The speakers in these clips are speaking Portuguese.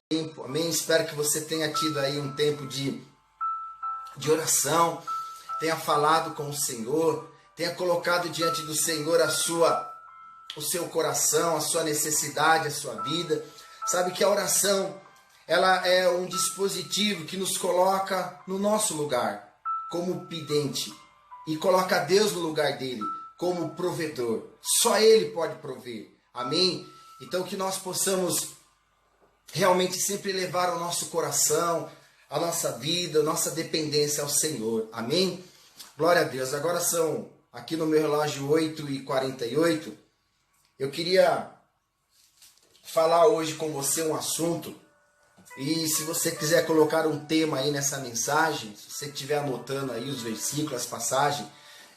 tempo, amém? Espero que você tenha tido aí um tempo de oração, tenha falado com o Senhor, tenha colocado diante do Senhor o seu coração, a sua necessidade, a sua vida. Sabe que a oração, ela é um dispositivo que nos coloca no nosso lugar, como pedinte, e coloca Deus no lugar dele, como provedor. Só Ele pode prover, amém? Então que nós possamos realmente sempre levar o nosso coração, a nossa vida, a nossa dependência ao Senhor. Amém? Glória a Deus. Agora são, aqui no meu relógio, 8h48. Eu queria falar hoje com você um assunto. E se você quiser colocar um tema aí nessa mensagem, se você estiver anotando aí os versículos, as passagens,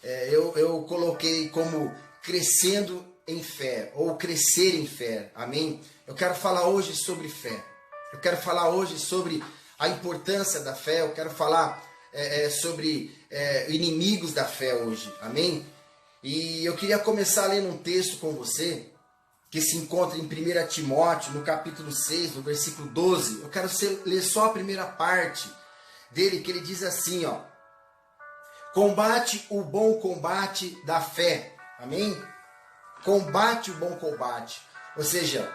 eu coloquei como crescendo em fé, ou crescer em fé, amém? Eu quero falar hoje sobre fé, eu quero falar hoje sobre a importância da fé, eu quero falar sobre inimigos da fé hoje, amém? E eu queria começar lendo um texto com você, que se encontra em 1 Timóteo, no capítulo 6, no versículo 12, eu quero ler só a primeira parte dele, que ele diz assim, ó: combate o bom combate da fé, amém? Combate o bom combate, ou seja,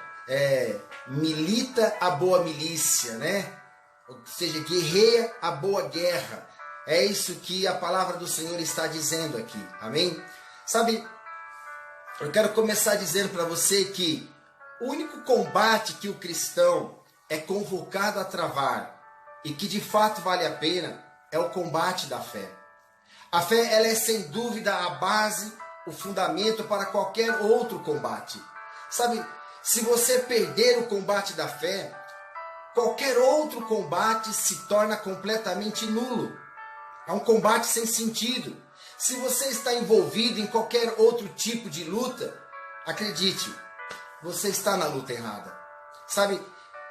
milita a boa milícia, né? Ou seja, guerreia a boa guerra. É isso que a palavra do Senhor está dizendo aqui, amém? Sabe, eu quero começar dizendo para você que o único combate que o cristão é convocado a travar e que de fato vale a pena é o combate da fé. A fé, ela é sem dúvida a base, o fundamento para qualquer outro combate. Sabe, se você perder o combate da fé, qualquer outro combate se torna completamente nulo. É um combate sem sentido. Se você está envolvido em qualquer outro tipo de luta, acredite, você está na luta errada. Sabe,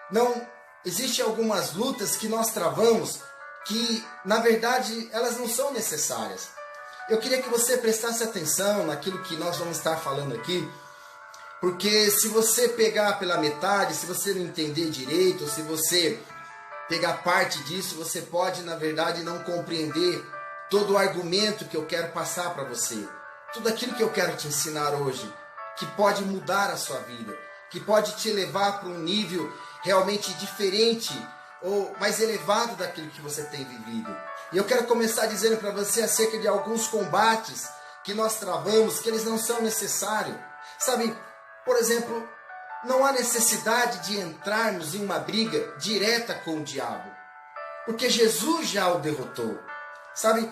não existem algumas lutas que nós travamos que, na verdade, elas não são necessárias. Eu queria que você prestasse atenção naquilo que nós vamos estar falando aqui, porque se você pegar pela metade, se você não entender direito, se você pegar parte disso, você pode, na verdade, não compreender todo o argumento que eu quero passar para você. Tudo aquilo que eu quero te ensinar hoje, que pode mudar a sua vida, que pode te levar para um nível realmente diferente ou mais elevado daquilo que você tem vivido. E eu quero começar dizendo para você acerca de alguns combates que nós travamos, que eles não são necessários. Sabe, por exemplo, não há necessidade de entrarmos em uma briga direta com o diabo, porque Jesus já o derrotou. Sabe,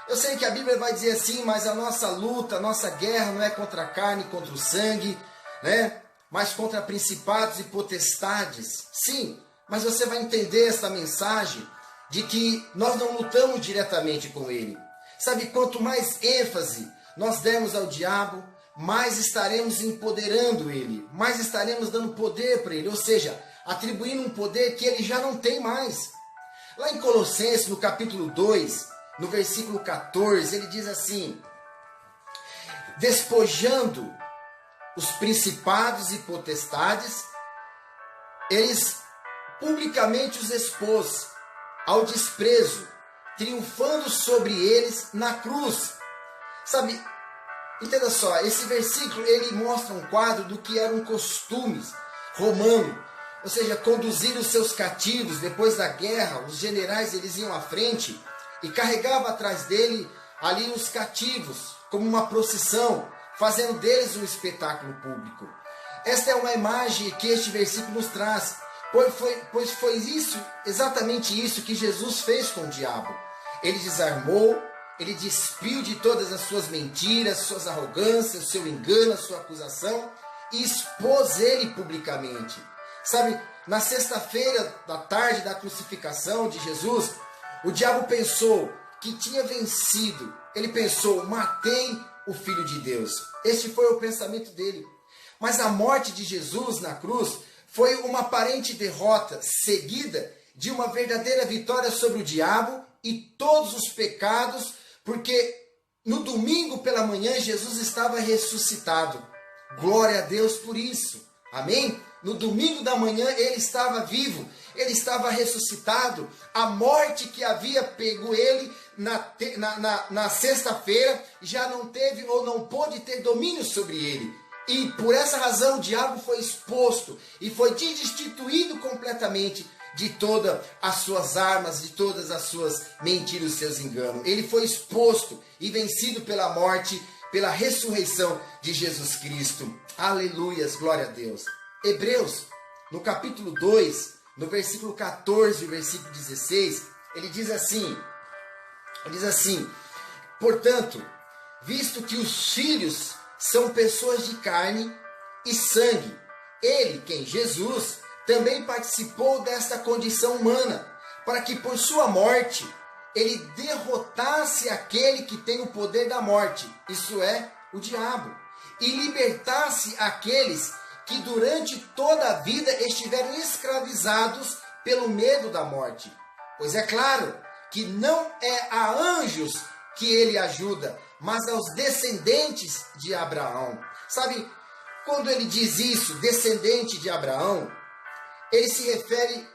eu sei que a Bíblia vai dizer assim, mas a nossa luta, a nossa guerra não é contra a carne, contra o sangue, né? Mas contra principados e potestades. Sim, mas você vai entender essa mensagem de que nós não lutamos diretamente com ele. Sabe, quanto mais ênfase nós dermos ao diabo, mais estaremos empoderando ele, mais estaremos dando poder para ele, ou seja, atribuindo um poder que ele já não tem mais. Lá em Colossenses, no capítulo 2, no versículo 14, ele diz assim: despojando os principados e potestades, eles publicamente os expôs ao desprezo, triunfando sobre eles na cruz. Sabe, entenda só, esse versículo ele mostra um quadro do que eram costumes romanos, ou seja, conduzir os seus cativos depois da guerra. Os generais eles iam à frente e carregavam atrás dele ali os cativos, como uma procissão, fazendo deles um espetáculo público. Esta é uma imagem que este versículo nos traz, pois foi isso, exatamente isso que Jesus fez com o diabo. Ele desarmou, ele despiu de todas as suas mentiras, suas arrogâncias, seu engano, a sua acusação, e expôs ele publicamente. Sabe, na sexta-feira da tarde da crucificação de Jesus, o diabo pensou que tinha vencido. Ele pensou: matei o Filho de Deus. Este foi o pensamento dele. Mas a morte de Jesus na cruz foi uma aparente derrota seguida de uma verdadeira vitória sobre o diabo e todos os pecados, porque no domingo pela manhã Jesus estava ressuscitado. Glória a Deus por isso. Amém? no domingo da manhã, ele estava vivo, ele estava ressuscitado. A morte que havia pego ele na sexta-feira já não teve ou não pôde ter domínio sobre ele. E por essa razão o diabo foi exposto e foi destituído completamente de todas as suas armas, de todas as suas mentiras, os seus enganos. Ele foi exposto e vencido pela morte, pela ressurreição de Jesus Cristo. Aleluias, glória a Deus. Hebreus, no capítulo 2, no versículo 14, versículo 16, ele diz assim, portanto, visto que os filhos são pessoas de carne e sangue, ele, quem? Jesus, também participou desta condição humana, para que por sua morte ele derrotasse aquele que tem o poder da morte, isso é, o diabo, e libertasse aqueles que durante toda a vida estiveram escravizados pelo medo da morte. Pois é claro que não é a anjos que ele ajuda, mas aos descendentes de Abraão. Sabe, quando ele diz isso, descendente de Abraão, ele se refere,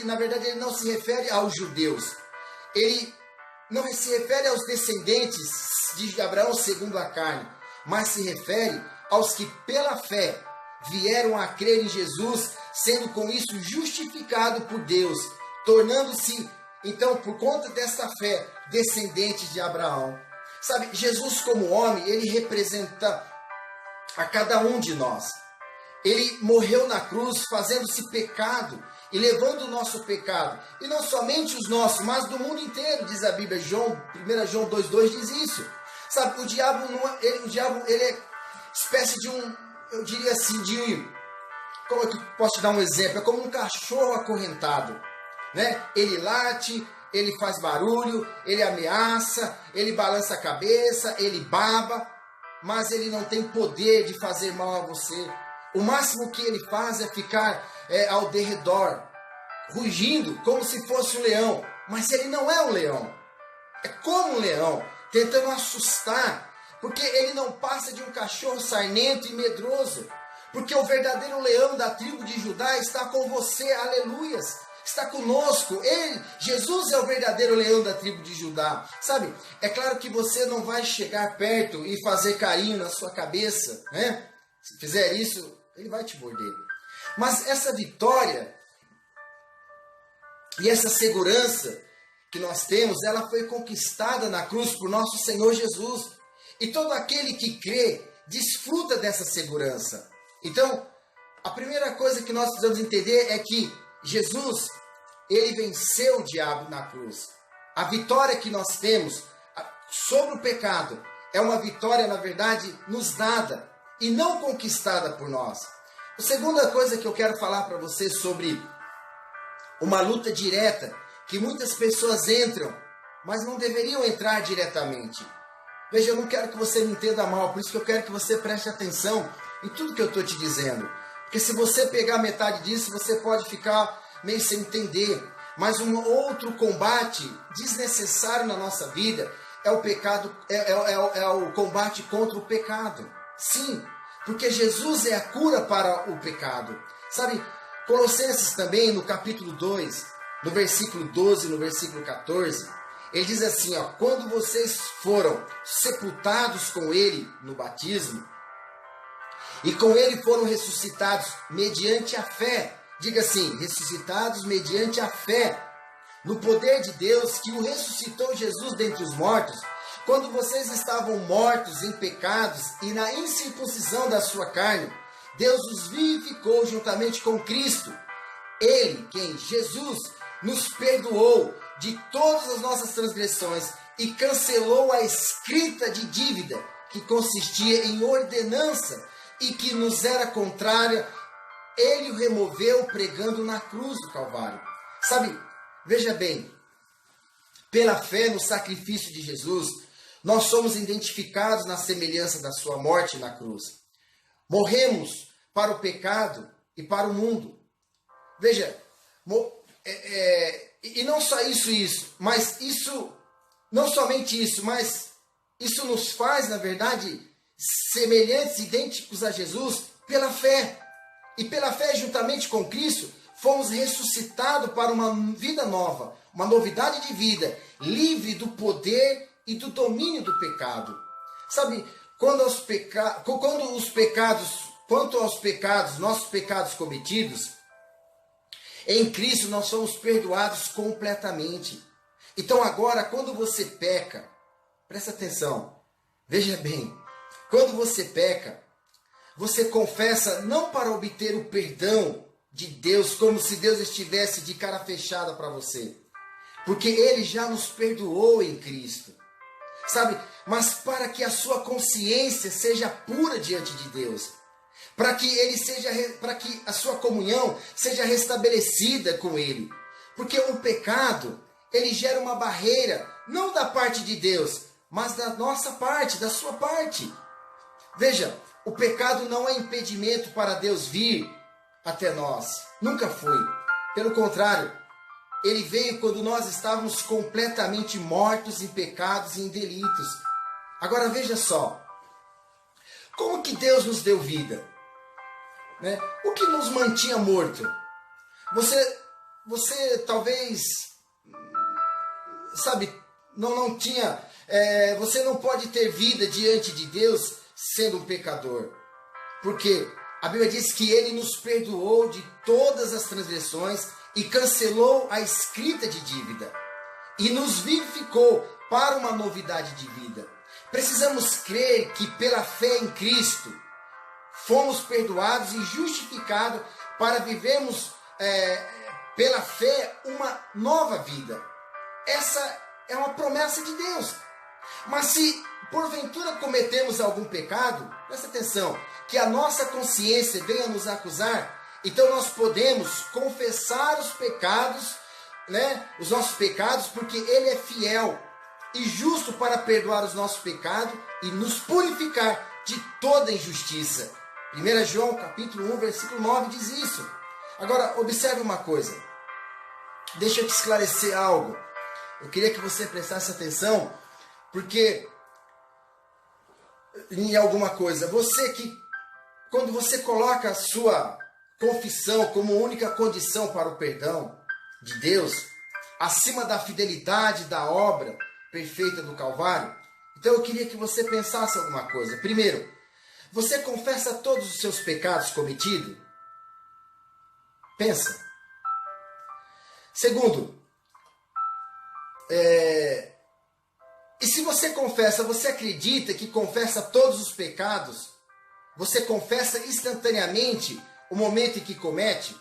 na verdade ele não se refere aos judeus. Ele não se refere aos descendentes de Abraão segundo a carne, mas se refere aos que pela fé vieram a crer em Jesus, sendo com isso justificado por Deus, tornando-se, então, por conta desta fé, descendentes de Abraão. Sabe, Jesus como homem, ele representa a cada um de nós. Ele morreu na cruz, fazendo-se pecado e levando o nosso pecado. E não somente os nossos, mas do mundo inteiro, diz a Bíblia. 1 João 2,2 diz isso. Sabe, o diabo ele é espécie de eu diria assim, como é que posso te dar um exemplo? É como um cachorro acorrentado, né? Ele late, ele faz barulho, ele ameaça, ele balança a cabeça, ele baba, mas ele não tem poder de fazer mal a você. O máximo que ele faz é ficar ao derredor, rugindo como se fosse um leão, mas ele não é um leão. É como um leão, tentando assustar, porque ele não passa de um cachorro sarnento e medroso, porque o verdadeiro leão da tribo de Judá está com você, aleluias, está conosco. Ele, Jesus é o verdadeiro leão da tribo de Judá. Sabe, é claro que você não vai chegar perto e fazer carinho na sua cabeça, né? Se fizer isso, ele vai te morder. Mas essa vitória e essa segurança que nós temos, ela foi conquistada na cruz por nosso Senhor Jesus. E todo aquele que crê, desfruta dessa segurança. Então, a primeira coisa que nós precisamos entender é que Jesus, ele venceu o diabo na cruz. A vitória que nós temos sobre o pecado é uma vitória, na verdade, nos dada e não conquistada por nós. A segunda coisa que eu quero falar para você sobre uma luta direta que muitas pessoas entram, mas não deveriam entrar diretamente. Veja, eu não quero que você me entenda mal, por isso que eu quero que você preste atenção em tudo que eu estou te dizendo. Porque se você pegar metade disso, você pode ficar meio sem entender. Mas um outro combate desnecessário na nossa vida é o pecado, é o combate contra o pecado. Sim, porque Jesus é a cura para o pecado. Sabe, Colossenses também, no capítulo 2, no versículo 12, no versículo 14... ele diz assim, ó, quando vocês foram sepultados com ele no batismo, e com ele foram ressuscitados mediante a fé, diga assim, ressuscitados mediante a fé, no poder de Deus que o ressuscitou Jesus dentre os mortos, quando vocês estavam mortos em pecados e na incircuncisão da sua carne, Deus os vivificou juntamente com Cristo. Ele, quem? Jesus, nos perdoou de todas as nossas transgressões e cancelou a escrita de dívida que consistia em ordenança e que nos era contrária. Ele o removeu pregando na cruz do Calvário. Sabe, veja bem, pela fé no sacrifício de Jesus, nós somos identificados na semelhança da sua morte na cruz. Morremos para o pecado e para o mundo. Veja, e não só isso, mas isso, não somente isso, mas isso nos faz, na verdade, semelhantes, idênticos a Jesus pela fé. E pela fé, juntamente com Cristo, fomos ressuscitados para uma vida nova, uma novidade de vida, livre do poder e do domínio do pecado. Sabe, quanto aos pecados, nossos pecados cometidos, em Cristo nós somos perdoados completamente. Então agora, quando você peca, presta atenção, veja bem, quando você peca, você confessa não para obter o perdão de Deus, como se Deus estivesse de cara fechada para você, porque Ele já nos perdoou em Cristo, sabe? Mas para que a sua consciência seja pura diante de Deus, para que a sua comunhão seja restabelecida com Ele, porque o pecado, ele gera uma barreira, não da parte de Deus, mas da nossa parte, da sua parte. Veja, o pecado não é impedimento para Deus vir até nós. Nunca foi. Pelo contrário, Ele veio quando nós estávamos completamente mortos em pecados e em delitos. Agora veja só, como que Deus nos deu vida? Né? O que nos mantinha morto? Você talvez, sabe, não tinha, você não pode ter vida diante de Deus sendo um pecador. Porque a Bíblia diz que Ele nos perdoou de todas as transgressões e cancelou a escrita de dívida. E nos vivificou para uma novidade de vida. Precisamos crer que pela fé em Cristo fomos perdoados e justificados para vivermos pela fé uma nova vida. Essa é uma promessa de Deus. Mas se porventura cometemos algum pecado, presta atenção, que a nossa consciência venha nos acusar, então nós podemos confessar os pecados, né, os nossos pecados, porque Ele é fiel e justo para perdoar os nossos pecados e nos purificar de toda injustiça. 1 João capítulo 1, versículo 9 diz isso. Agora, observe uma coisa. Deixa eu te esclarecer algo. Eu queria que você prestasse atenção, porque em alguma coisa, quando você coloca a sua confissão como única condição para o perdão de Deus, acima da fidelidade da obra perfeita do Calvário, então eu queria que você pensasse alguma coisa. Primeiro, você confessa todos os seus pecados cometidos? Pensa. Segundo, e se você confessa, você acredita que confessa todos os pecados? Você confessa instantaneamente o momento em que comete?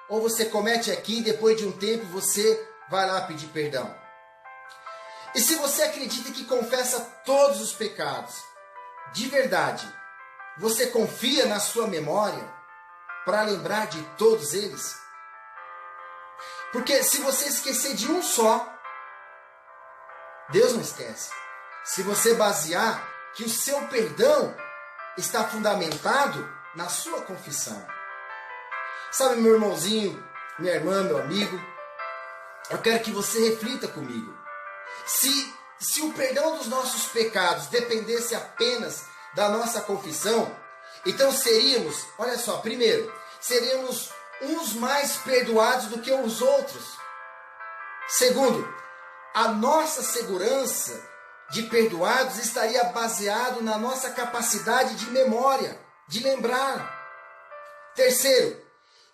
Ou você comete aqui e depois de um tempo você vai lá pedir perdão? E se você acredita que confessa todos os pecados, de verdade, você confia na sua memória para lembrar de todos eles? Porque se você esquecer de um só, Deus não esquece. Se você basear que o seu perdão está fundamentado na sua confissão. Sabe, meu irmãozinho, minha irmã, meu amigo, eu quero que você reflita comigo. Se o perdão dos nossos pecados dependesse apenas da nossa confissão, então seríamos, olha só, primeiro, seríamos uns mais perdoados do que os outros. Segundo, a nossa segurança de perdoados estaria baseado na nossa capacidade de memória, de lembrar. Terceiro,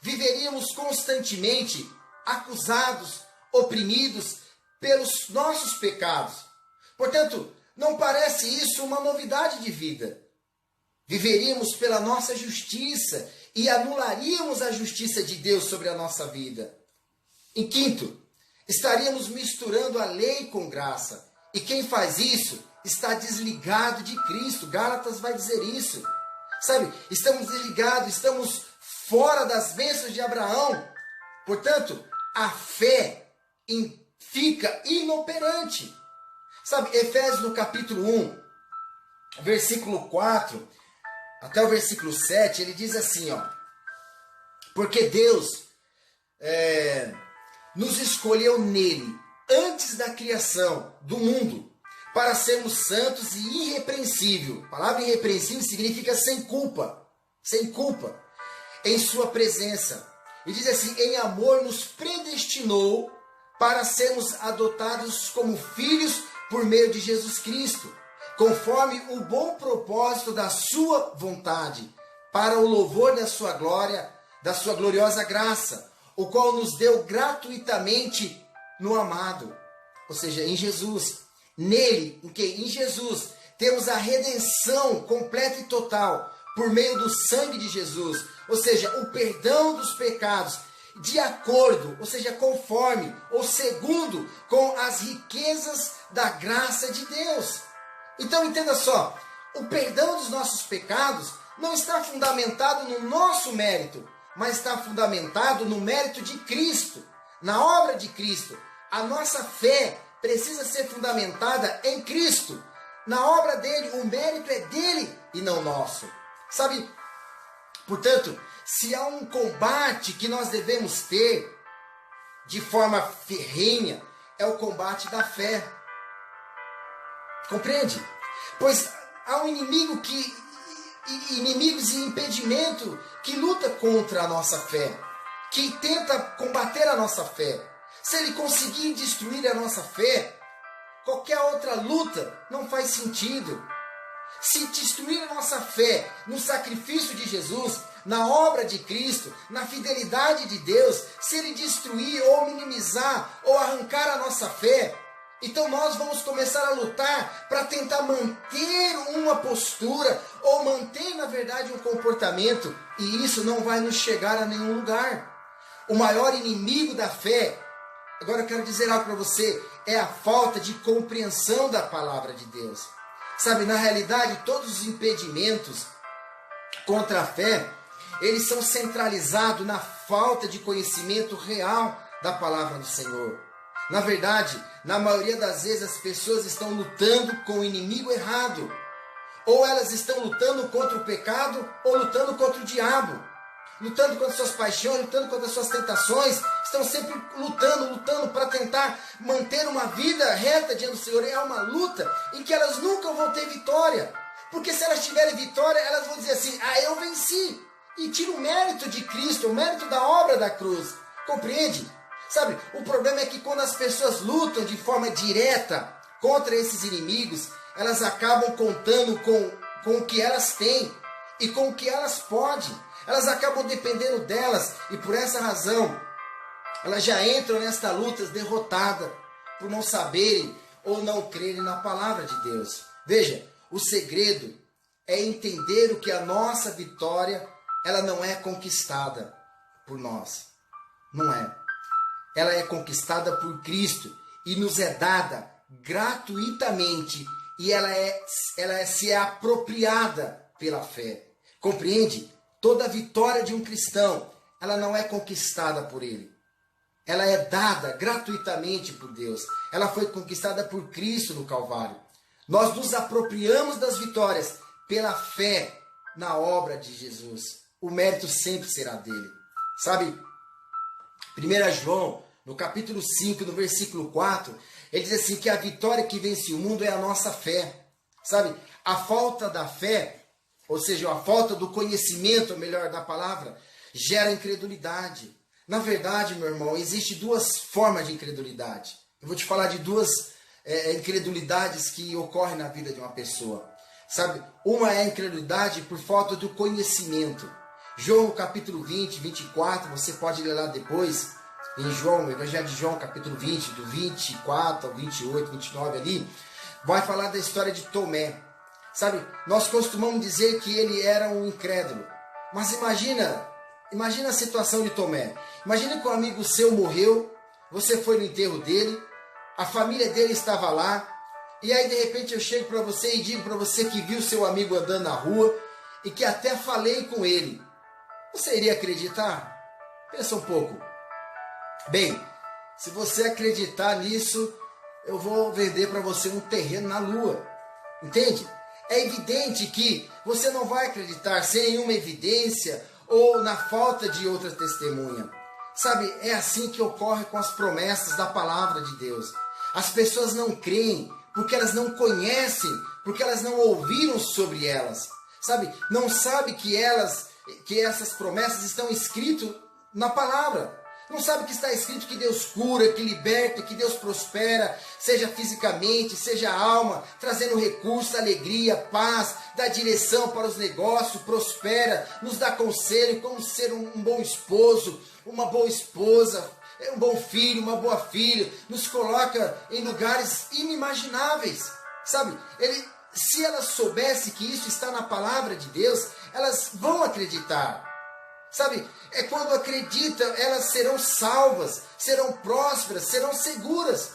viveríamos constantemente acusados, oprimidos pelos nossos pecados. Portanto, não parece isso uma novidade de vida. Viveríamos pela nossa justiça e anularíamos a justiça de Deus sobre a nossa vida. Em quinto, estaríamos misturando a lei com graça. E quem faz isso está desligado de Cristo. Gálatas vai dizer isso. Sabe, estamos desligados, estamos fora das bênçãos de Abraão. Portanto, a fé fica inoperante. Sabe, Efésios no capítulo 1, versículo 4, até o versículo 7, ele diz assim, ó. Porque Deus nos escolheu nele, antes da criação do mundo, para sermos santos e irrepreensíveis. A palavra irrepreensível significa sem culpa. Sem culpa. em sua presença. E diz assim: em amor nos predestinou para sermos adotados como filhos por meio de Jesus Cristo, conforme o bom propósito da sua vontade, para o louvor da sua glória, da sua gloriosa graça, o qual nos deu gratuitamente no amado. Ou seja, em Jesus. Nele, em Jesus, temos a redenção completa e total por meio do sangue de Jesus. Ou seja, o perdão dos pecados de acordo, ou seja, conforme ou segundo com as riquezas da graça de Deus. Então entenda só, o perdão dos nossos pecados não está fundamentado no nosso mérito, mas está fundamentado no mérito de Cristo, na obra de Cristo. A nossa fé precisa ser fundamentada em Cristo, na obra dele. O mérito é dele e não nosso. Sabe? Portanto, se há um combate que nós devemos ter de forma ferrenha, é o combate da fé. Compreende? Pois há um inimigo inimigos e impedimento que luta contra a nossa fé, que tenta combater a nossa fé. Se ele conseguir destruir a nossa fé, qualquer outra luta não faz sentido. Se destruir a nossa fé no sacrifício de Jesus, na obra de Cristo, na fidelidade de Deus, se ele destruir ou minimizar ou arrancar a nossa fé, então nós vamos começar a lutar para tentar manter uma postura ou manter, na verdade, um comportamento, e isso não vai nos chegar a nenhum lugar. O maior inimigo da fé, agora eu quero dizer algo para você, é a falta de compreensão da palavra de Deus. Sabe, na realidade, todos os impedimentos contra a fé, eles são centralizados na falta de conhecimento real da palavra do Senhor. Na verdade, na maioria das vezes as pessoas estão lutando com o inimigo errado. Ou elas estão lutando contra o pecado, ou lutando contra o diabo. Lutando contra suas paixões, lutando contra suas tentações. Estão sempre lutando para tentar manter uma vida reta diante do Senhor. É uma luta em que elas nunca vão ter vitória. Porque se elas tiverem vitória, elas vão dizer assim: ah, eu venci. E tira o mérito de Cristo, o mérito da obra da cruz. Compreende? Sabe, o problema é que quando as pessoas lutam de forma direta contra esses inimigos, elas acabam contando com o que elas têm e com o que elas podem. Elas acabam dependendo delas e por essa razão elas já entram nesta luta derrotadas por não saberem ou não crerem na palavra de Deus. Veja, o segredo é entender o que a nossa vitória, ela não é conquistada por nós. Não é. Ela é conquistada por Cristo e nos é dada gratuitamente e ela se é apropriada pela fé. Compreende? Toda a vitória de um cristão, ela não é conquistada por ele. Ela é dada gratuitamente por Deus. Ela foi conquistada por Cristo no Calvário. Nós nos apropriamos das vitórias pela fé na obra de Jesus. O mérito sempre será dele. Sabe? 1 João, no capítulo 5, no versículo 4, ele diz assim que a vitória que vence o mundo é a nossa fé. Sabe? A falta da fé, ou seja, a falta do conhecimento, melhor, da palavra, gera incredulidade. Na verdade, meu irmão, existem duas formas de incredulidade. Eu vou te falar de duas incredulidades que ocorrem na vida de uma pessoa. Sabe? Uma é a incredulidade por falta do conhecimento. João, capítulo 20, 24, você pode ler lá depois, em João, Evangelho de João, capítulo 20, do 24 ao 28, 29 ali, vai falar da história de Tomé. Sabe, nós costumamos dizer que ele era um incrédulo. Mas imagina a situação de Tomé. Imagina que um amigo seu morreu, você foi no enterro dele, a família dele estava lá, e aí de repente eu chego para você e digo para você que viu seu amigo andando na rua e que até falei com ele. Você iria acreditar? Pensa um pouco. Bem, se você acreditar nisso, eu vou vender para você um terreno na lua. Entende? É evidente que você não vai acreditar sem nenhuma evidência ou na falta de outra testemunha. Sabe, é assim que ocorre com as promessas da palavra de Deus. As pessoas não creem porque elas não conhecem, porque elas não ouviram sobre elas. Sabe, não sabe que elas que essas promessas estão escritas na palavra. Não sabe que está escrito que Deus cura, que liberta, que Deus prospera, seja fisicamente, seja alma, trazendo recursos, alegria, paz, dá direção para os negócios, prospera, nos dá conselho como ser um bom esposo, uma boa esposa, um bom filho, uma boa filha, nos coloca em lugares inimagináveis, sabe? Se elas soubessem que isso está na palavra de Deus, elas vão acreditar. Sabe, é quando acreditam, elas serão salvas, serão prósperas, serão seguras.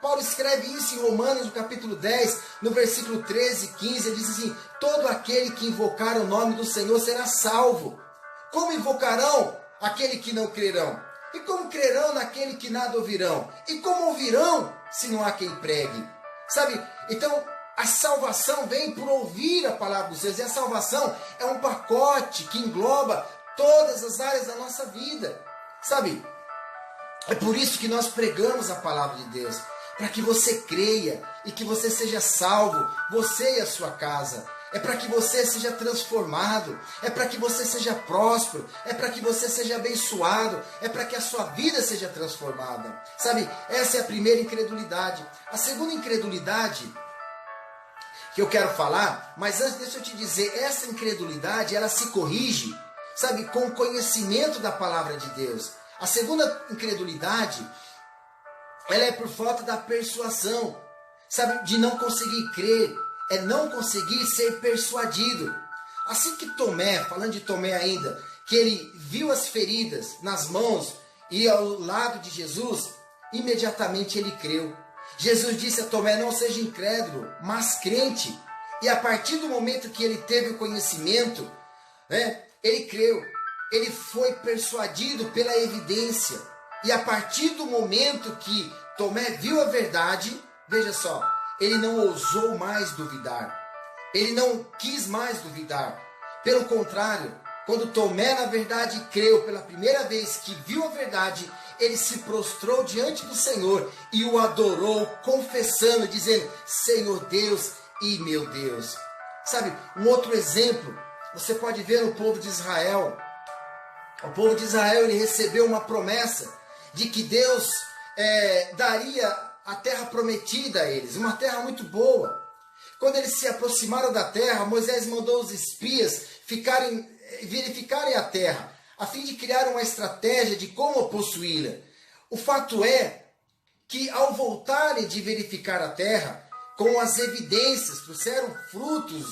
Paulo escreve isso em Romanos, no capítulo 10, no versículo 13 e 15, ele diz assim: todo aquele que invocar o nome do Senhor será salvo. Como invocarão aquele que não crerão? E como crerão naquele que nada ouvirão? E como ouvirão se não há quem pregue? Sabe, então a salvação vem por ouvir a palavra dos Deus. E a salvação é um pacote que engloba todas as áreas da nossa vida, sabe? É por isso que nós pregamos a palavra de Deus, para que você creia e que você seja salvo, você e a sua casa. É para que você seja transformado, é para que você seja próspero, é para que você seja abençoado, é para que a sua vida seja transformada, sabe? Essa é a primeira incredulidade. A segunda incredulidade que eu quero falar, mas antes deixa eu te dizer, essa incredulidade, ela se corrige, sabe, com o conhecimento da palavra de Deus. A segunda incredulidade, ela é por falta da persuasão, sabe, de não conseguir crer, é não conseguir ser persuadido. Assim que Tomé, falando de Tomé ainda, que ele viu as feridas nas mãos e ao lado de Jesus, imediatamente ele creu. Jesus disse a Tomé: não seja incrédulo, mas crente. E a partir do momento que ele teve o conhecimento, ele creu, ele foi persuadido pela evidência. E a partir do momento que Tomé viu a verdade, veja só, ele não ousou mais duvidar. Ele não quis mais duvidar. Pelo contrário, quando Tomé na verdade creu pela primeira vez, que viu a verdade, ele se prostrou diante do Senhor e o adorou, confessando, dizendo: Senhor Deus e meu Deus. Sabe, um outro exemplo, você pode ver no povo de Israel. O povo de Israel, ele recebeu uma promessa de que Deus daria a terra prometida a eles, uma terra muito boa. Quando eles se aproximaram da terra, Moisés mandou os espias verificarem a terra, a fim de criar uma estratégia de como possuí-la. O fato é que, ao voltarem de verificar a terra, com as evidências, trouxeram frutos,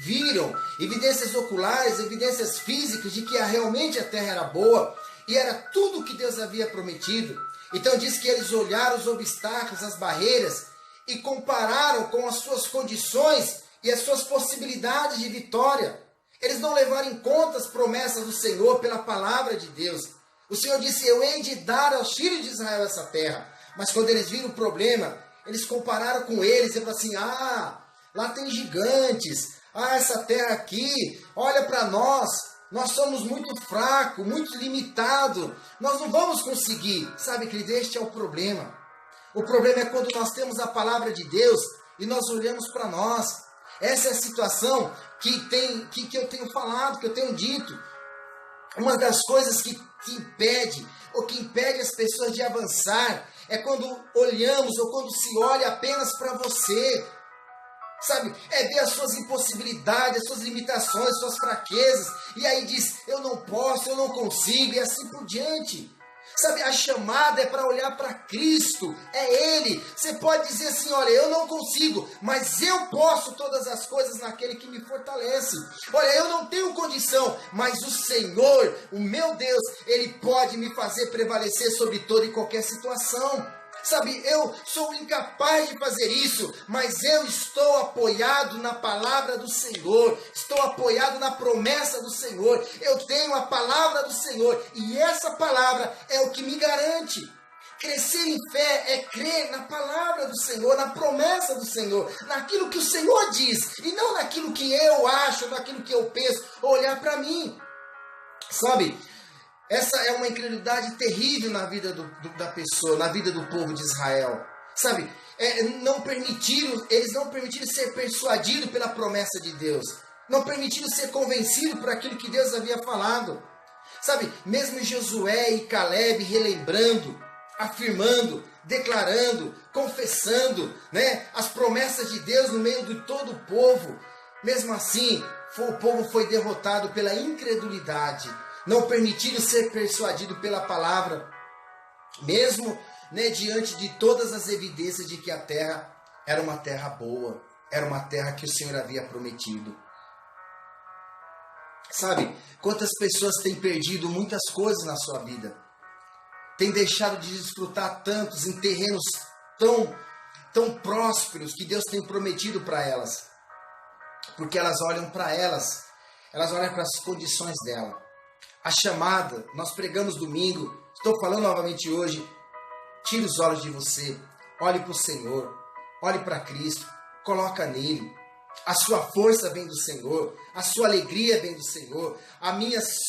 viram evidências oculares, evidências físicas de que realmente a terra era boa e era tudo o que Deus havia prometido. Então diz que eles olharam os obstáculos, as barreiras e compararam com as suas condições e as suas possibilidades de vitória. Eles não levaram em conta as promessas do Senhor pela palavra de Deus. O Senhor disse: eu hei de dar aos filhos de Israel essa terra. Mas quando eles viram o problema, eles compararam com eles e falaram assim: lá tem gigantes, essa terra aqui, olha para nós somos muito fracos, muito limitados, nós não vamos conseguir. Sabe, querido, este é o problema. O problema é quando nós temos a palavra de Deus e nós olhamos para nós. Essa é a situação que eu tenho falado, que eu tenho dito. Uma das coisas que impede as pessoas de avançar é quando olhamos ou quando se olha apenas para você. Sabe, é ver as suas impossibilidades, as suas limitações, as suas fraquezas, e aí diz: eu não posso, eu não consigo, e assim por diante. Sabe, a chamada é para olhar para Cristo, é Ele. Você pode dizer assim: olha, eu não consigo, mas eu posso todas as coisas naquele que me fortalece. Olha, eu não tenho condição, mas o Senhor, o meu Deus, Ele pode me fazer prevalecer sobre toda e qualquer situação. Sabe, eu sou incapaz de fazer isso, mas eu estou apoiado na palavra do Senhor, estou apoiado na promessa do Senhor, eu tenho a palavra do Senhor, e essa palavra é o que me garante. Crescer em fé é crer na palavra do Senhor, na promessa do Senhor, naquilo que o Senhor diz, e não naquilo que eu acho, naquilo que eu penso, olhar para mim. Sabe, essa é uma incredulidade terrível na vida da pessoa, na vida do povo de Israel. Sabe, eles não permitiram ser persuadidos pela promessa de Deus. não permitindo ser convencido por aquilo que Deus havia falado. Sabe, mesmo Josué e Caleb relembrando, afirmando, declarando, confessando, né, as promessas de Deus no meio de todo o povo, mesmo assim, o povo foi derrotado pela incredulidade, não permitindo ser persuadido pela palavra, mesmo, né, diante de todas as evidências de que a terra era uma terra boa, era uma terra que o Senhor havia prometido. Sabe, quantas pessoas têm perdido muitas coisas na sua vida, têm deixado de desfrutar tantos em terrenos tão prósperos que Deus tem prometido para elas, porque elas olham para elas olham para as condições dela. A chamada, nós pregamos domingo, estou falando novamente hoje, tire os olhos de você, olhe para o Senhor, olhe para Cristo, coloca nele. A sua força vem do Senhor, a sua alegria vem do Senhor,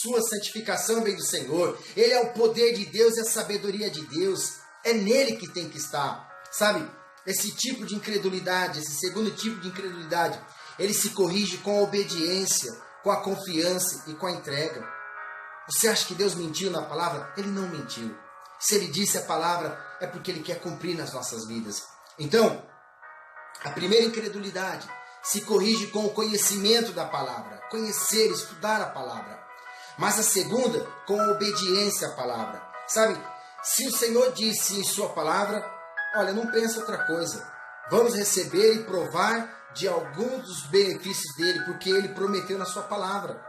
sua santificação vem do Senhor. Ele é o poder de Deus e a sabedoria de Deus, é nele que tem que estar. Sabe, esse tipo de incredulidade, esse segundo tipo de incredulidade, ele se corrige com a obediência, com a confiança e com a entrega. Você acha que Deus mentiu na palavra? Ele não mentiu. Se ele disse a palavra, é porque ele quer cumprir nas nossas vidas. Então, a primeira incredulidade se corrige com o conhecimento da palavra, conhecer, estudar a palavra. Mas a segunda, com a obediência à palavra. Sabe, se o Senhor disse em sua palavra, olha, não pensa outra coisa. Vamos receber e provar de alguns dos benefícios dele, porque ele prometeu na sua palavra.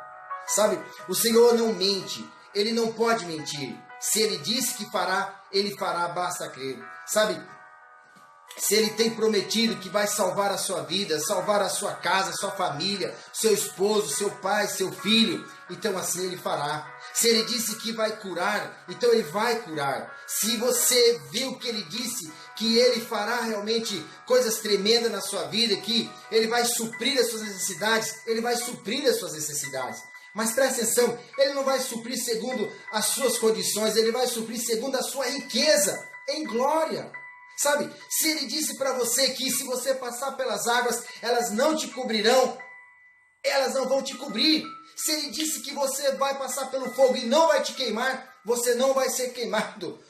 Sabe, o Senhor não mente, ele não pode mentir. Se ele disse que fará, ele fará, basta crer. Sabe, se ele tem prometido que vai salvar a sua vida, salvar a sua casa, a sua família, seu esposo, seu pai, seu filho, então assim ele fará. Se ele disse que vai curar, então ele vai curar. Se você viu que ele disse que ele fará realmente coisas tremendas na sua vida, que ele vai suprir as suas necessidades, ele vai suprir as suas necessidades. Mas presta atenção, ele não vai suprir segundo as suas condições, ele vai suprir segundo a sua riqueza em glória. Sabe, se ele disse para você que se você passar pelas águas, elas não te cobrirão, elas não vão te cobrir. Se ele disse que você vai passar pelo fogo e não vai te queimar, você não vai ser queimado.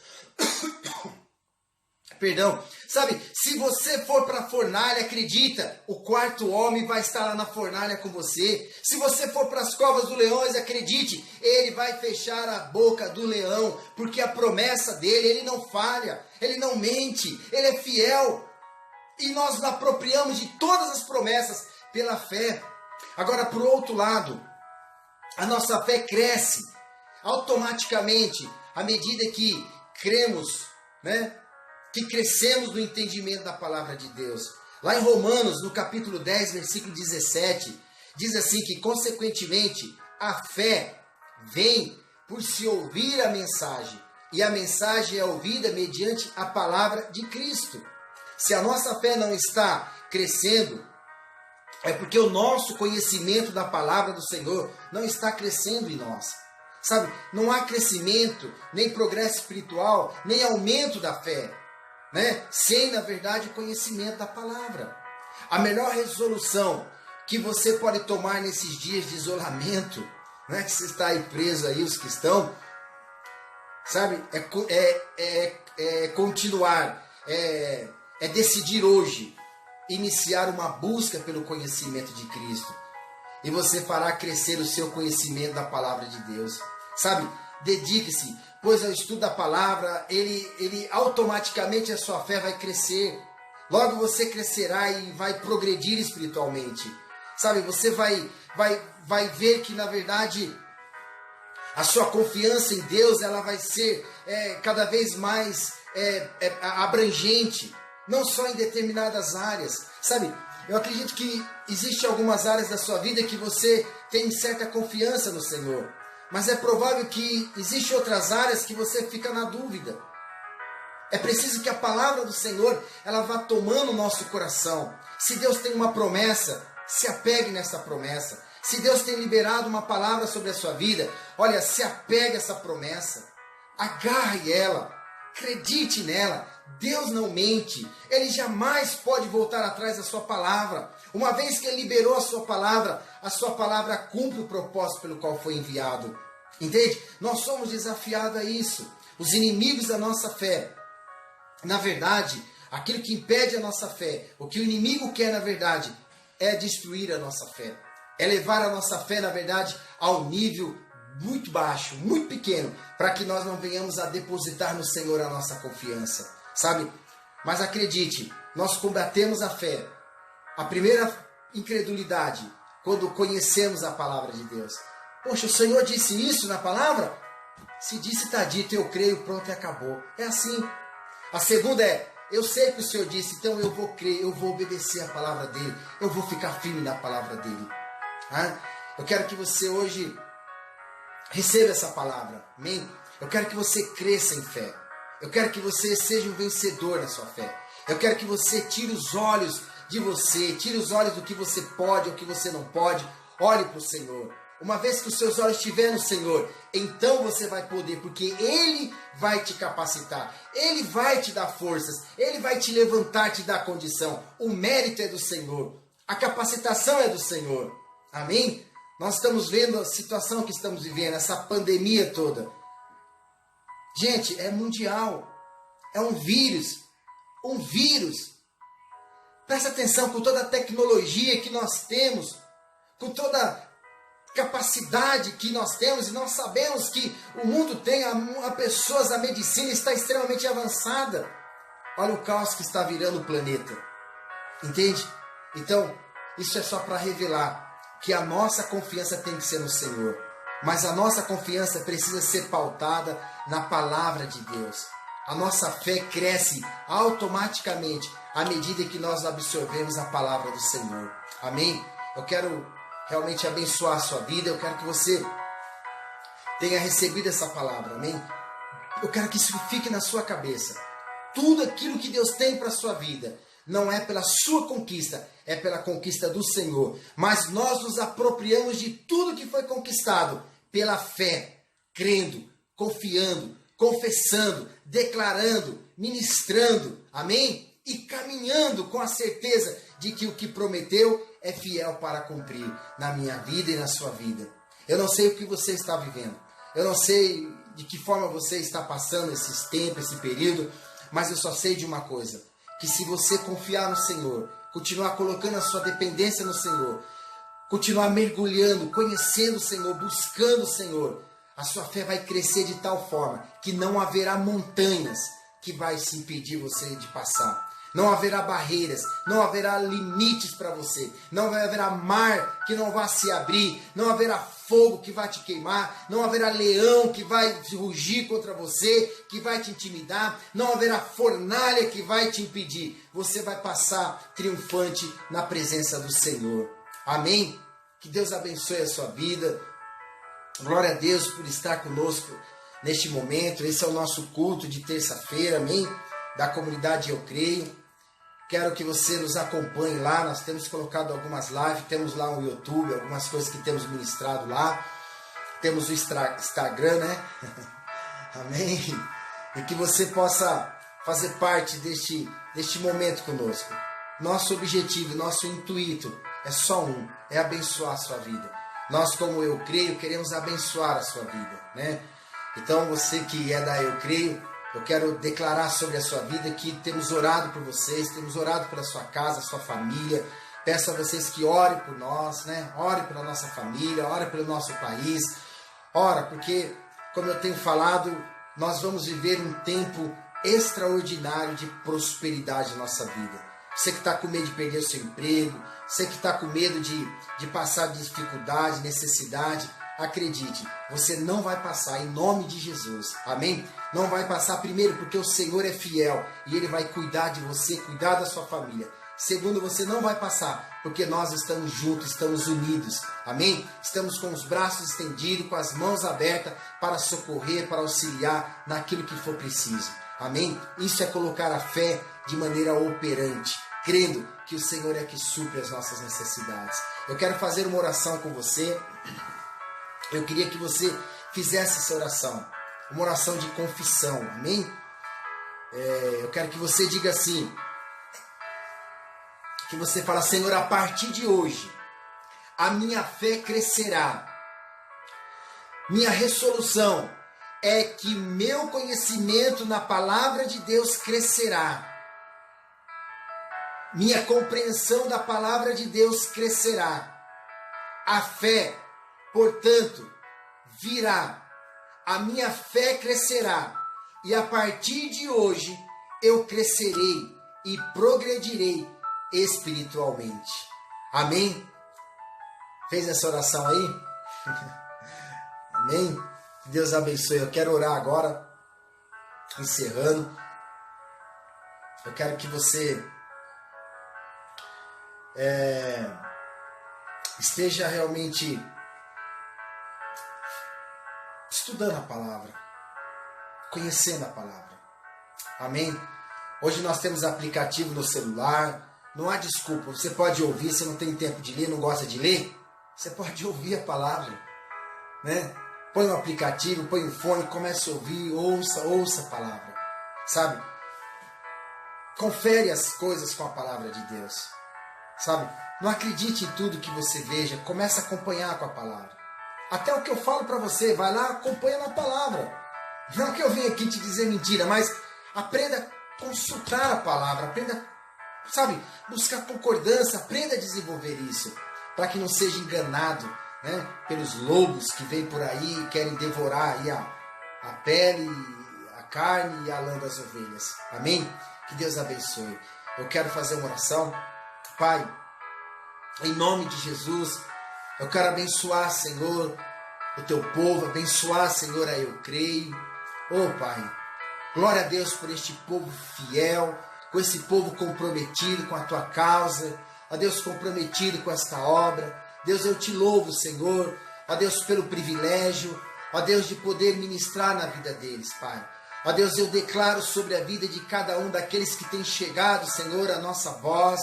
Perdão. Sabe, se você for para a fornalha, acredita, o quarto homem vai estar lá na fornalha com você. Se você for para as covas dos leões, acredite, ele vai fechar a boca do leão, porque a promessa dele, ele não falha, ele não mente, ele é fiel. E nós nos apropriamos de todas as promessas pela fé. Agora, por outro lado, a nossa fé cresce automaticamente à medida que cremos, né? Que crescemos no entendimento da palavra de Deus. Lá em Romanos, no capítulo 10, versículo 17, diz assim que, consequentemente, a fé vem por se ouvir a mensagem, e a mensagem é ouvida mediante a palavra de Cristo. Se a nossa fé não está crescendo, é porque o nosso conhecimento da palavra do Senhor não está crescendo em nós. Sabe, não há crescimento, nem progresso espiritual, nem aumento da fé, né? Sem, na verdade, o conhecimento da palavra. A melhor resolução que você pode tomar nesses dias de isolamento, né? Que você está aí preso aí, os que estão, sabe, continuar, é decidir hoje, iniciar uma busca pelo conhecimento de Cristo. E você fará crescer o seu conhecimento da palavra de Deus. Sabe, dedique-se, pois ao estudo da palavra, ele automaticamente a sua fé vai crescer. Logo você crescerá e vai progredir espiritualmente. Sabe, você vai ver que na verdade a sua confiança em Deus ela vai ser cada vez mais abrangente, não só em determinadas áreas. Sabe, eu acredito que existem algumas áreas da sua vida que você tem certa confiança no Senhor. Mas é provável que existem outras áreas que você fica na dúvida. É preciso que a palavra do Senhor ela vá tomando o nosso coração. Se Deus tem uma promessa, se apegue nessa promessa. Se Deus tem liberado uma palavra sobre a sua vida, olha, se apegue a essa promessa. Agarre ela. Acredite nela. Deus não mente. Ele jamais pode voltar atrás da sua palavra. Uma vez que Ele liberou a sua palavra cumpre o propósito pelo qual foi enviado. Entende? Nós somos desafiados a isso. Os inimigos da nossa fé, na verdade, aquilo que impede a nossa fé, o que o inimigo quer, na verdade, é destruir a nossa fé. É levar a nossa fé, na verdade, ao nível muito baixo, muito pequeno, para que nós não venhamos a depositar no Senhor a nossa confiança, sabe? Mas acredite, nós combatemos a fé, a primeira incredulidade, quando conhecemos a palavra de Deus. Poxa, o Senhor disse isso na palavra? Se disse, está dito, eu creio, pronto e acabou. É assim. A segunda é, eu sei que o Senhor disse, então eu vou crer, eu vou obedecer a palavra dele, eu vou ficar firme na palavra dele. Eu quero que você hoje receba essa palavra, amém? Eu quero que você cresça em fé. Eu quero que você seja um vencedor na sua fé. Eu quero que você tire os olhos de você, tire os olhos do que você pode ou que você não pode. Olhe para o Senhor. Uma vez que os seus olhos estiverem no Senhor, então você vai poder, porque Ele vai te capacitar, Ele vai te dar forças, Ele vai te levantar, te dar condição. O mérito é do Senhor, a capacitação é do Senhor. Amém? Nós estamos vendo a situação que estamos vivendo, essa pandemia toda. Gente, é mundial, é um vírus. Presta atenção, com toda a tecnologia que nós temos, com toda a capacidade que nós temos, e nós sabemos que o mundo tem, a medicina está extremamente avançada. Olha o caos que está virando o planeta. Entende? Então, isso é só para revelar que a nossa confiança tem que ser no Senhor. Mas a nossa confiança precisa ser pautada na palavra de Deus. A nossa fé cresce automaticamente à medida que nós absorvemos a palavra do Senhor. Amém? Eu quero realmente abençoar a sua vida. Eu quero que você tenha recebido essa palavra. Amém? Eu quero que isso fique na sua cabeça. Tudo aquilo que Deus tem para a sua vida não é pela sua conquista, é pela conquista do Senhor. Mas nós nos apropriamos de tudo que foi conquistado pela fé, crendo, confiando, confessando, declarando, ministrando, amém? E caminhando com a certeza de que o que prometeu é fiel para cumprir na minha vida e na sua vida. Eu não sei o que você está vivendo, eu não sei de que forma você está passando esses tempos, esse período, mas eu só sei de uma coisa, que se você confiar no Senhor, continuar colocando a sua dependência no Senhor, continuar mergulhando, conhecendo o Senhor, buscando o Senhor, a sua fé vai crescer de tal forma que não haverá montanhas que vai se impedir você de passar. Não haverá barreiras, não haverá limites para você, não haverá mar que não vá se abrir, não haverá fogo que vai te queimar, não haverá leão que vai rugir contra você, que vai te intimidar, não haverá fornalha que vai te impedir. Você vai passar triunfante na presença do Senhor. Amém? Que Deus abençoe a sua vida. Glória a Deus por estar conosco neste momento. Esse é o nosso culto de terça-feira, amém? Da comunidade Eu Creio. Quero que você nos acompanhe lá. Nós temos colocado algumas lives, temos lá o YouTube, algumas coisas que temos ministrado lá. Temos o Instagram, né? Amém? E que você possa fazer parte deste momento conosco. Nosso objetivo, nosso intuito é só um, é abençoar a sua vida. Nós, como Eu Creio, queremos abençoar a sua vida, né? Então, você que é da Eu Creio, eu quero declarar sobre a sua vida que temos orado por vocês, temos orado pela sua casa, sua família. Peço a vocês que orem por nós, né? Orem pela nossa família, orem pelo nosso país. Ora, porque, como eu tenho falado, nós vamos viver um tempo extraordinário de prosperidade na nossa vida. Você que está com medo de perder o seu emprego, você que está com medo de passar dificuldade, necessidade, acredite, você não vai passar em nome de Jesus, amém? Não vai passar primeiro porque o Senhor é fiel e Ele vai cuidar de você, cuidar da sua família. Segundo, você não vai passar porque nós estamos juntos, estamos unidos, amém? Estamos com os braços estendidos, com as mãos abertas para socorrer, para auxiliar naquilo que for preciso, amém? Isso é colocar a fé de maneira operante, crendo que o Senhor é que supre as nossas necessidades. Eu quero fazer uma oração com você. Eu queria que você fizesse essa oração, uma oração de confissão, amém? Eu quero que você diga assim: que você fala: Senhor, a partir de hoje, a minha fé crescerá. Minha resolução é que meu conhecimento na palavra de Deus crescerá. Minha compreensão da palavra de Deus crescerá. A fé, portanto, virá. A minha fé crescerá. E a partir de hoje, eu crescerei e progredirei espiritualmente. Amém? Fez essa oração aí? Amém? Que Deus abençoe. Eu quero orar agora, encerrando. Eu quero que você esteja realmente estudando a palavra, conhecendo a palavra. Amém? Hoje nós temos aplicativo no celular. Não há desculpa. Você pode ouvir, você não tem tempo de ler, não gosta de ler? Você pode ouvir a palavra, né? Põe um aplicativo, põe um fone, comece a ouvir, ouça a palavra, sabe? Confere as coisas com a palavra de Deus, sabe? Não acredite em tudo que você veja, comece a acompanhar com a palavra. Até o que eu falo para você, vai lá, acompanha na palavra. Não que eu venha aqui te dizer mentira, mas aprenda a consultar a palavra, aprenda, sabe, buscar concordância, aprenda a desenvolver isso, para que não seja enganado, né, pelos lobos que vêm por aí e querem devorar aí a pele, a carne e a lã das ovelhas. Amém? Que Deus abençoe. Eu quero fazer uma oração. Pai, em nome de Jesus, eu quero abençoar, Senhor, o teu povo, abençoar, Senhor, a Eu Creio. Oh, Pai, glória a Deus por este povo fiel, com esse povo comprometido com a tua causa, ó Deus, comprometido com esta obra. Deus, eu te louvo, Senhor, ó Deus, pelo privilégio, ó Deus, de poder ministrar na vida deles, Pai. Ó Deus, eu declaro sobre a vida de cada um daqueles que têm chegado, Senhor, a nossa voz.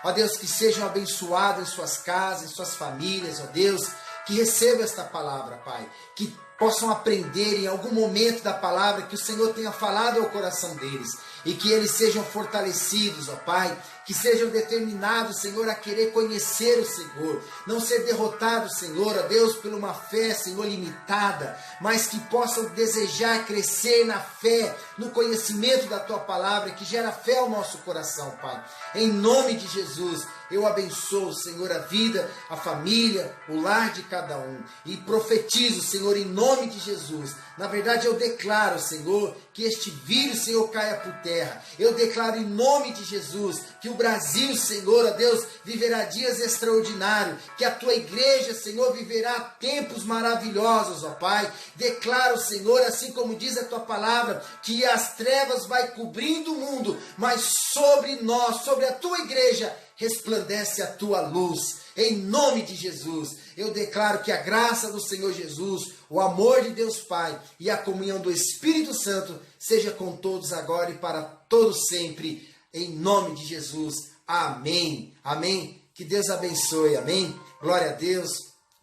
Ó Deus, que sejam abençoados em suas casas, em suas famílias, ó Deus, que recebam esta palavra, Pai, que possam aprender em algum momento da palavra que o Senhor tenha falado ao coração deles e que eles sejam fortalecidos, ó Pai, que sejam determinados, Senhor, a querer conhecer o Senhor, não ser derrotados, Senhor, ó Deus, por uma fé, Senhor, limitada, mas que possam desejar crescer na fé, no conhecimento da Tua palavra, que gera fé ao nosso coração, Pai. Em nome de Jesus, eu abençoo, Senhor, a vida, a família, o lar de cada um, e profetizo, Senhor, em nome de Jesus. Na verdade, eu declaro, Senhor, que este vírus, Senhor, caia por terra. Eu declaro em nome de Jesus que o Brasil, Senhor, ó Deus, viverá dias extraordinários, que a Tua igreja, Senhor, viverá tempos maravilhosos, ó Pai. Declaro, Senhor, assim como diz a Tua palavra, que as trevas vai cobrindo o mundo, mas sobre nós, sobre a Tua igreja, resplandece a Tua luz. Em nome de Jesus, eu declaro que a graça do Senhor Jesus, o amor de Deus Pai e a comunhão do Espírito Santo seja com todos agora e para todos sempre. Em nome de Jesus. Amém. Amém. Que Deus abençoe. Amém. Glória a Deus.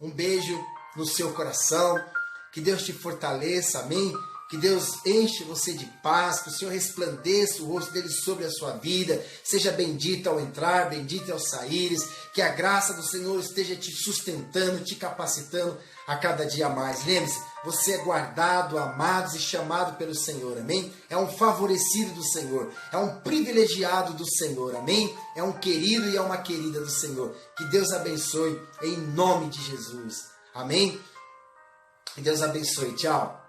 Um beijo no seu coração. Que Deus te fortaleça. Amém. Que Deus enche você de paz, que o Senhor resplandeça o rosto dele sobre a sua vida, seja bendito ao entrar, bendito ao saíres, que a graça do Senhor esteja te sustentando, te capacitando a cada dia mais. Lembre-se, você é guardado, amado e chamado pelo Senhor, amém? É um favorecido do Senhor, é um privilegiado do Senhor, amém? É um querido e é uma querida do Senhor. Que Deus abençoe em nome de Jesus, amém? Que Deus abençoe, tchau.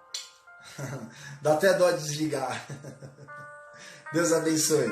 Dá até dó de desligar. Deus abençoe.